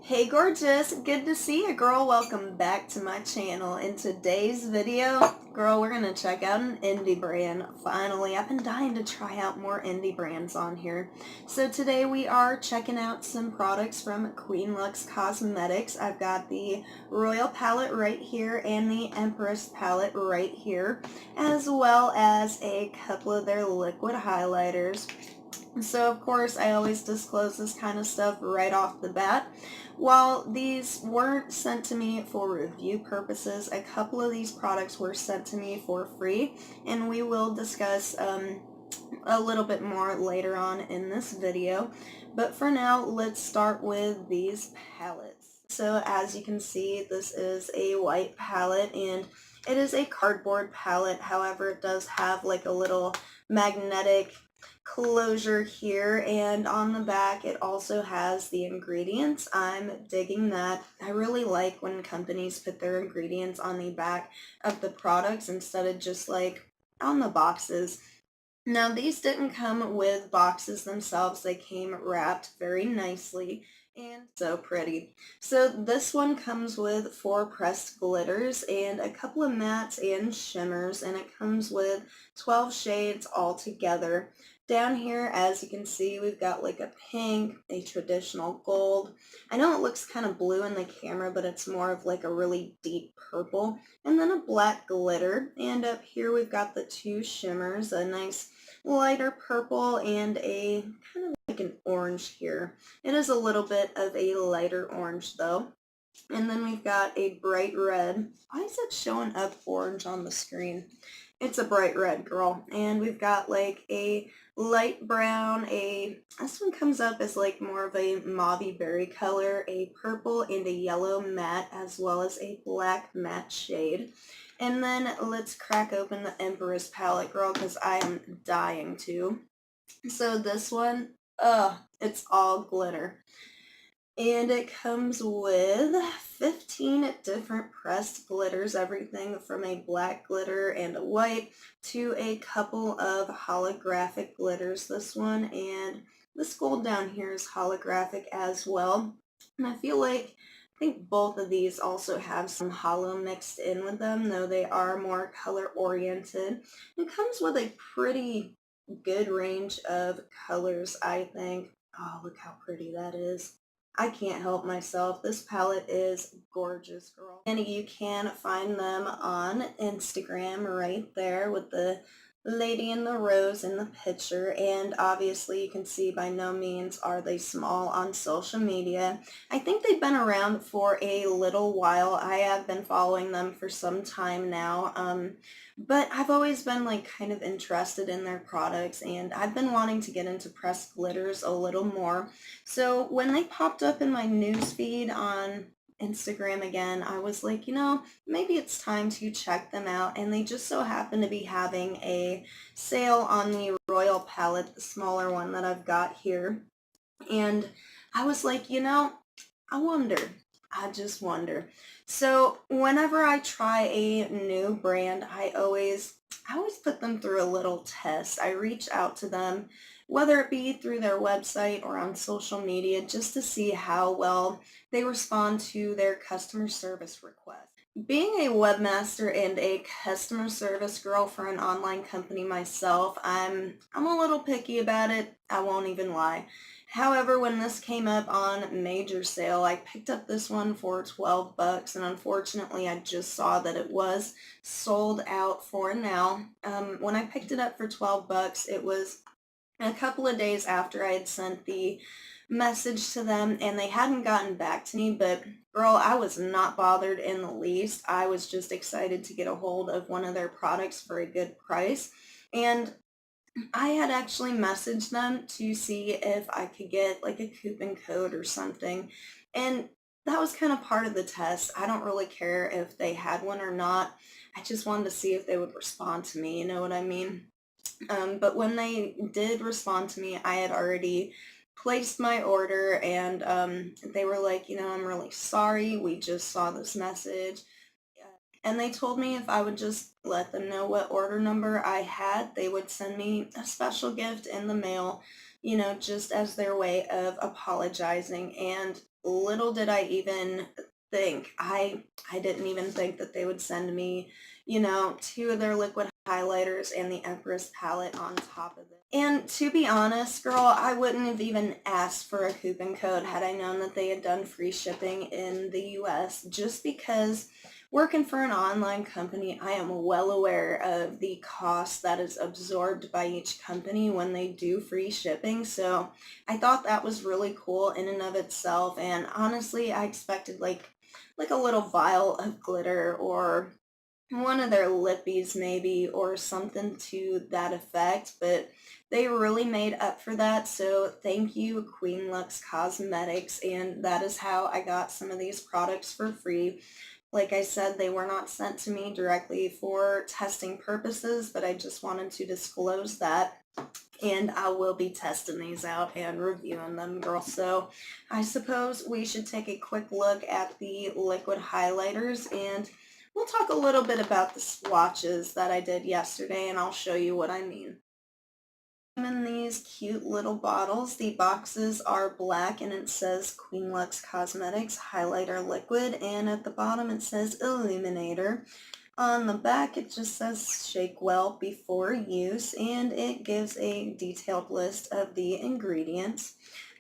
Hey gorgeous, good to see you girl. Welcome back to my channel. In today's video, girl, we're gonna check out an indie brand. Finally, I've been dying to try out more indie brands on here. So today we are checking out some products from Queen Lux Cosmetics. I've got the Royal palette right here and the Empress palette right here, as well as a couple of their liquid highlighters. So of course I always disclose this kind of stuff right off the bat. While these weren't sent to me for review purposes, a couple of these products were sent to me for free, and we will discuss a little bit more later on in this video. But for now, let's start with these palettes. So as you can see, this is a white palette and it is a cardboard palette. However, it does have like a little magnetic closure here, and on the back it also has the ingredients. I'm digging that. I really like when companies put their ingredients on the back of the products instead of just like on the boxes. Now these didn't come with boxes themselves, they came wrapped very nicely and so pretty. So this one comes with 4 pressed glitters and a couple of mattes and shimmers, and it comes with 12 shades all together. Down here, as you can see, we've got like a pink, a traditional gold. I know it looks kind of blue in the camera, but it's more of like a really deep purple, and then a black glitter. And up here we've got the 2 shimmers, a nice lighter purple and a kind of like an orange here. It is a little bit of a lighter orange though. And then we've got a bright red. Why is it showing up orange on the screen? It's a bright red, girl. And we've got like a light brown, this one comes up as like more of a mauvey berry color, a purple and a yellow matte, as well as a black matte shade. And then let's crack open the Empress palette, girl, because I am dying to. So this one, it's all glitter. And it comes with 15 different pressed glitters, everything from a black glitter and a white to a couple of holographic glitters. This one and this gold down here is holographic as well. And I think both of these also have some holo mixed in with them, though they are more color oriented. It comes with a pretty good range of colors, I think. Oh, look how pretty that is. I can't help myself. This palette is gorgeous, girl. And you can find them on Instagram right there with the lady in the rose in the picture. And obviously you can see by no means are they small on social media. I think they've been around for a little while. I have been following them for some time now. But I've always been like kind of interested in their products, and I've been wanting to get into pressed glitters a little more. So when they popped up in my news feed on Instagram again, I was like, maybe it's time to check them out. And they just so happen to be having a sale on the Royal palette, the smaller one that I've got here. And I was like, I just wonder. So whenever I try a new brand, I always put them through a little test. I reach out to them, whether it be through their website or on social media, just to see how well they respond to their customer service requests. Being a webmaster and a customer service girl for an online company myself, I'm a little picky about it. I won't even lie. However, when this came up on major sale, I picked up this one for 12 bucks, and unfortunately I just saw that it was sold out for now. When I picked it up for 12 bucks, it was a couple of days after I had sent the message to them, and they hadn't gotten back to me, but girl, I was not bothered in the least. I was just excited to get a hold of one of their products for a good price, and I had actually messaged them to see if I could get like a coupon code or something, and that was kind of part of the test. I don't really care if they had one or not. I just wanted to see if they would respond to me, you know what I mean? But when they did respond to me, I had already placed my order, and they were like, I'm really sorry, we just saw this message. And they told me if I would just let them know what order number I had, they would send me a special gift in the mail. you know, just as their way of apologizing. And little did I even think, I didn't even think that they would send me, you know, two of their liquid highlighters and the Empress palette on top of it. And to be honest, girl, I wouldn't have even asked for a coupon code had I known that they had done free shipping in the US, just because working for an online company, I am well aware of the cost that is absorbed by each company when they do free shipping. So I thought that was really cool in and of itself. And honestly, I expected like a little vial of glitter or one of their lippies maybe or something to that effect, but they really made up for that. So thank you, Queen Lux Cosmetics, and that is how I got some of these products for free. Like I said, they were not sent to me directly for testing purposes, but I just wanted to disclose that. And I will be testing these out and reviewing them, girl. So I suppose we should take a quick look at the liquid highlighters, and we'll talk a little bit about the swatches that I did yesterday, and I'll show you what I mean. In these cute little bottles. The boxes are black and it says Queen Lux Cosmetics Highlighter Liquid, and at the bottom it says Illuminator. On the back it just says shake well before use, and it gives a detailed list of the ingredients.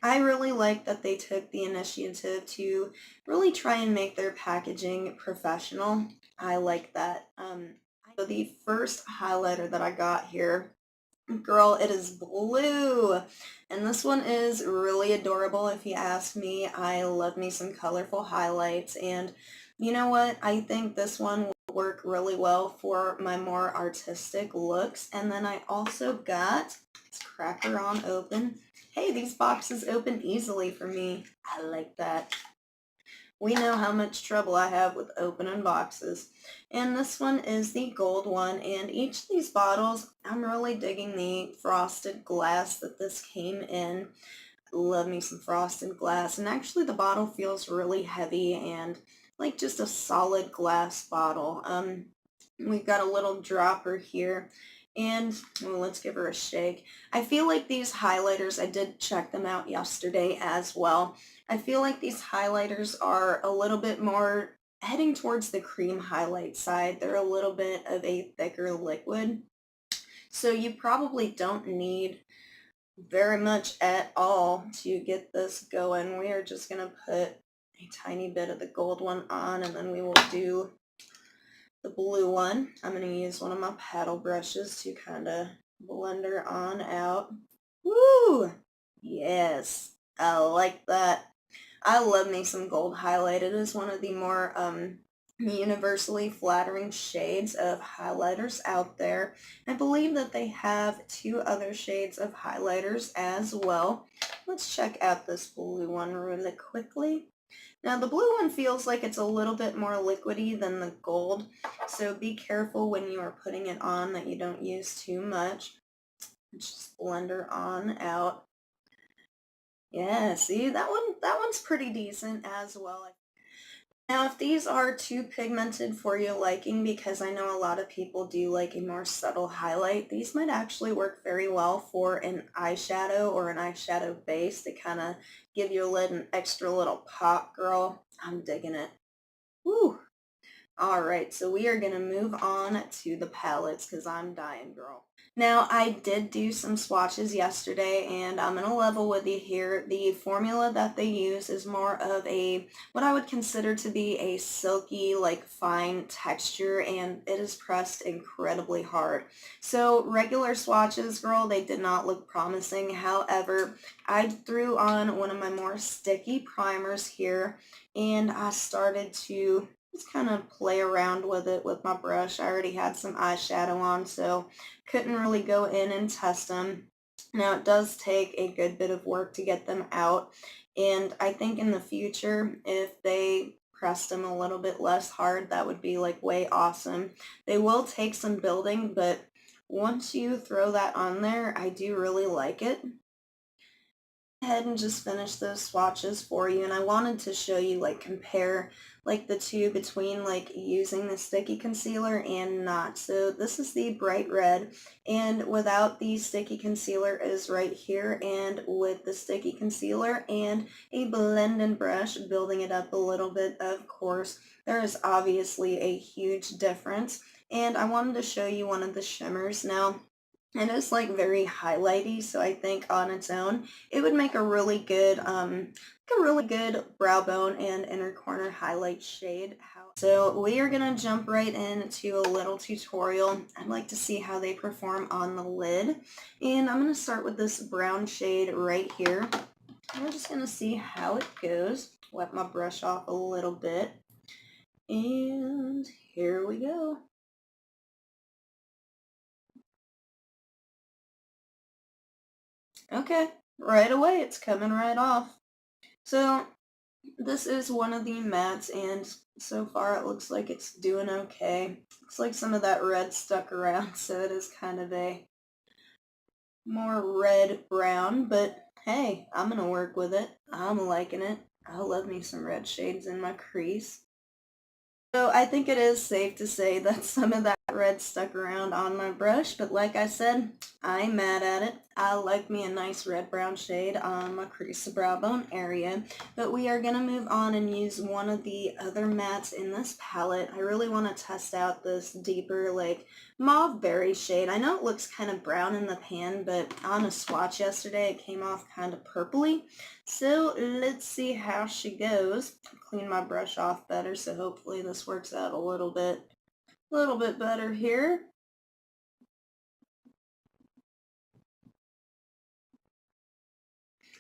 I really like that they took the initiative to really try and make their packaging professional. I like that. So the first highlighter that I got here, girl, it is blue. And this one is really adorable if you ask me. I love me some colorful highlights. And you know what? I think this one will work really well for my more artistic looks. And then I also got, let's crack her on open. Hey, these boxes open easily for me. I like that. We know how much trouble I have with opening boxes. And this one is the gold one, and each of these bottles, I'm really digging the frosted glass that this came in. Love me some frosted glass, and actually the bottle feels really heavy and like just a solid glass bottle. We've got a little dropper here, and well, let's give her a shake. I feel like these highlighters, I did check them out yesterday as well. I feel like these highlighters are a little bit more heading towards the cream highlight side. They're a little bit of a thicker liquid. So you probably don't need very much at all to get this going. We are just going to put a tiny bit of the gold one on, and then we will do the blue one. I'm going to use one of my paddle brushes to kind of blend her on out. Woo! Yes, I like that. I love me some gold highlight. It is one of the more universally flattering shades of highlighters out there. I believe that they have two other shades of highlighters as well. Let's check out this blue one really quickly. Now the blue one feels like it's a little bit more liquidy than the gold, so be careful when you are putting it on that you don't use too much. Just blend her on out. Yeah, see, that one's pretty decent as well. Now, if these are too pigmented for your liking, because I know a lot of people do like a more subtle highlight, these might actually work very well for an eyeshadow or an eyeshadow base to kind of give your lid an extra little pop, girl. I'm digging it. Woo! All right, so we are going to move on to the palettes because I'm dying, girl. Now, I did do some swatches yesterday, and I'm going to level with you here. The formula that they use is more of a, what I would consider to be a silky, like fine texture, and it is pressed incredibly hard. So regular swatches, girl, they did not look promising. However, I threw on one of my more sticky primers here, and I started to just kind of play around with it with my brush. I already had some eyeshadow on, so couldn't really go in and test them. Now it does take a good bit of work to get them out, and I think in the future, if they pressed them a little bit less hard, that would be like way awesome. They will take some building, but once you throw that on there, I do really like it. Ahead and just finish those swatches for you, and I wanted to show you, like, compare like the two between like using the sticky concealer and not. So this is the bright red, and without the sticky concealer is right here, and with the sticky concealer and a blending brush building it up a little bit, of course there is obviously a huge difference. And I wanted to show you one of the shimmers now. And it's like very highlighty, so I think on its own it would make a really good brow bone and inner corner highlight shade. So we are gonna jump right into a little tutorial. I'd like to see how they perform on the lid, and I'm gonna start with this brown shade right here. We're just gonna see how it goes. Wet my brush off a little bit, and here we go. Okay, right away it's coming right off. So this is one of the mattes, and so far it looks like it's doing okay. Looks like some of that red stuck around, so it is kind of a more red brown, but hey, I'm gonna work with it. I'm liking it. I love me some red shades in my crease. So I think it is safe to say that some of that red stuck around on my brush, but like I said, I ain't mad at it. I like me a nice red-brown shade on my crease brow bone area, but we are going to move on and use one of the other mattes in this palette. I really want to test out this deeper, like, mauve berry shade. I know it looks kind of brown in the pan, but on a swatch yesterday, it came off kind of purpley. So let's see how she goes. Clean my brush off better, so hopefully this works out a little bit better here.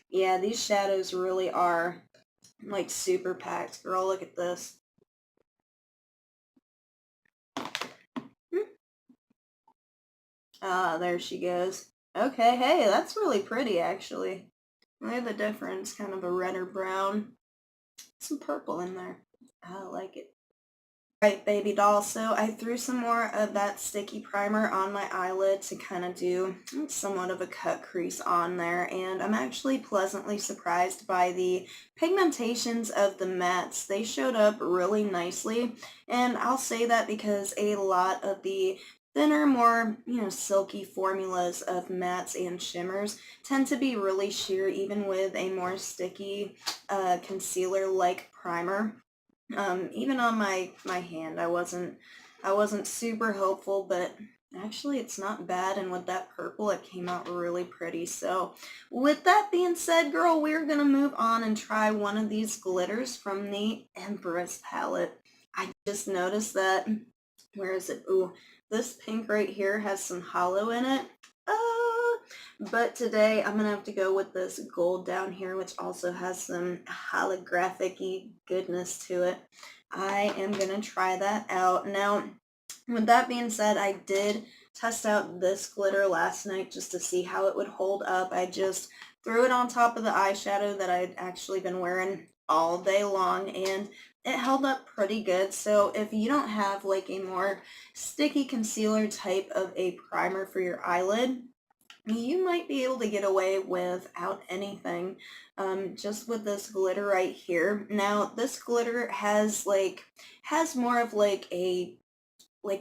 Yeah, these shadows really are like super packed. Girl, look at this. Ah, there she goes. Okay, hey, that's really pretty actually. Look at the difference, kind of a redder brown. Some purple in there. I like it. Right, baby doll. So I threw some more of that sticky primer on my eyelid to kind of do somewhat of a cut crease on there, and I'm actually pleasantly surprised by the pigmentations of the mattes. They showed up really nicely, and I'll say that because a lot of the thinner, more, silky formulas of mattes and shimmers tend to be really sheer even with a more sticky concealer-like primer. Even on my hand, I wasn't super hopeful, but actually it's not bad, and with that purple it came out really pretty. So with that being said, girl, we're gonna move on and try one of these glitters from the Empress palette. I just noticed that, where is it? Ooh, this pink right here has some hollow in it. But today I'm gonna have to go with this gold down here, which also has some holographic-y goodness to it. I am gonna try that out. Now, with that being said, I did test out this glitter last night just to see how it would hold up. I just threw it on top of the eyeshadow that I'd actually been wearing all day long, and it held up pretty good. So if you don't have like a more sticky concealer type of a primer for your eyelid, you might be able to get away without anything, just with this glitter right here. Now this glitter has more of like a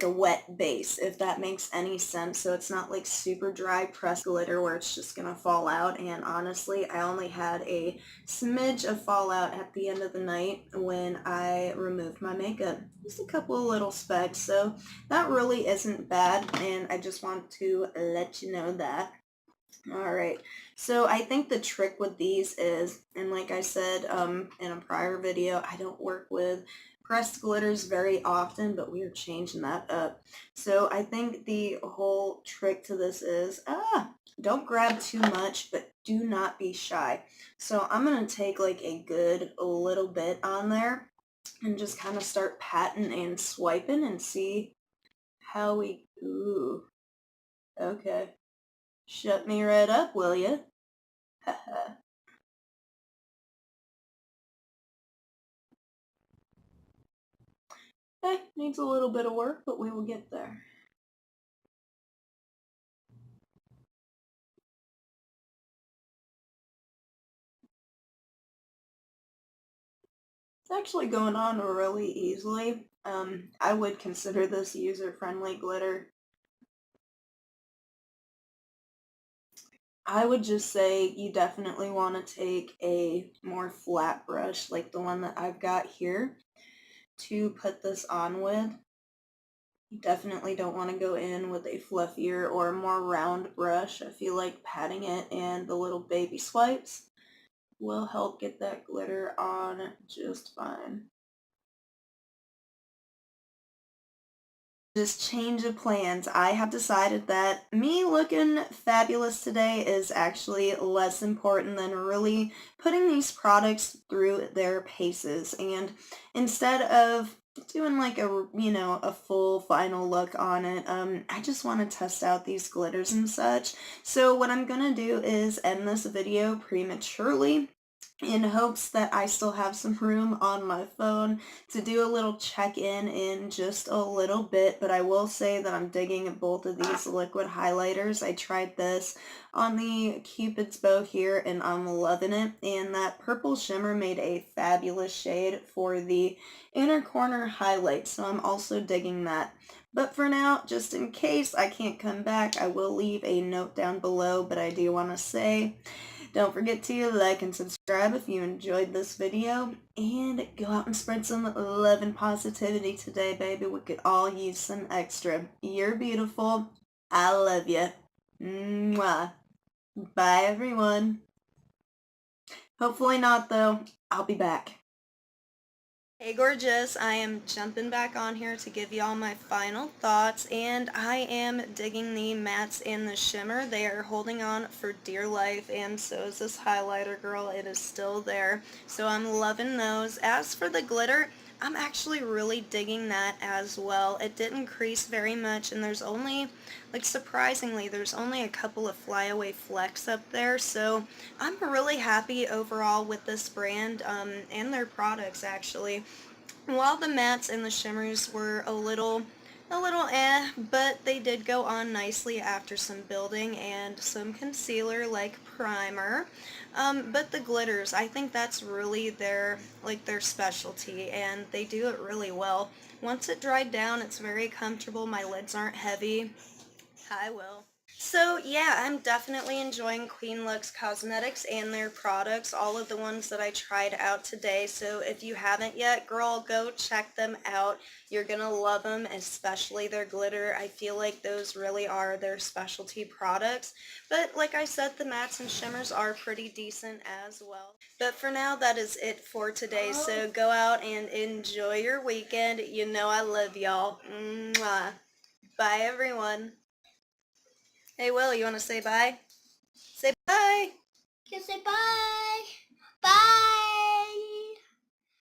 wet base, if that makes any sense. So it's not like super dry pressed glitter where it's just gonna fall out. And honestly, I only had a smidge of fallout at the end of the night when I removed my makeup. Just a couple of little specks. So that really isn't bad, and I just want to let you know that. Alright, so I think the trick with these is, and like I said in a prior video, I don't work with pressed glitters very often, but we are changing that up. So I think the whole trick to this is, don't grab too much, but do not be shy. So I'm going to take like a good little bit on there and just kind of start patting and swiping and see how we, ooh, okay. Shut me right up, will ya? Haha. Needs a little bit of work, but we will get there. It's actually going on really easily. I would consider this user-friendly glitter. I would just say you definitely want to take a more flat brush like the one that I've got here to put this on with. You definitely don't want to go in with a fluffier or more round brush. I feel like patting it and the little baby swipes will help get that glitter on just fine. Just change of plans. I have decided that me looking fabulous today is actually less important than really putting these products through their paces. And instead of doing like a full final look on it, I just want to test out these glitters and such. So what I'm gonna do is end this video prematurely in hopes that I still have some room on my phone to do a little check-in in just a little bit, but I will say that I'm digging both of these liquid highlighters. I tried this on the Cupid's bow here and I'm loving it, and that purple shimmer made a fabulous shade for the inner corner highlight, so I'm also digging that. But for now, just in case I can't come back, I will leave a note down below, but I do want to say don't forget to like and subscribe if you enjoyed this video, and go out and spread some love and positivity today, baby. We could all use some extra. You're beautiful. I love you. Mwah. Bye, everyone. Hopefully not, though. I'll be back. Hey gorgeous, I am jumping back on here to give y'all my final thoughts, and I am digging the mattes and the shimmer. They are holding on for dear life, and so is this highlighter, girl. It is still there, so I'm loving those. As for the glitter, I'm actually really digging that as well. It didn't crease very much, and there's only, like, surprisingly, there's only a couple of flyaway flecks up there, so I'm really happy overall with this brand and their products actually. While the mattes and the shimmers were a little but they did go on nicely after some building and some concealer like primer. But the glitters, I think that's really their specialty, and they do it really well. Once it dried down, it's very comfortable. My lids aren't heavy. I will. So yeah, I'm definitely enjoying Queen Lux Cosmetics and their products, all of the ones that I tried out today. So if you haven't yet, girl, go check them out. You're gonna love them, especially their glitter. I feel like those really are their specialty products. But like I said, the mattes and shimmers are pretty decent as well. But for now, that is it for today. So go out and enjoy your weekend. You know I love y'all. Mwah. Bye, everyone. Hey, Will, you want to say bye? Say bye. You say bye. Bye.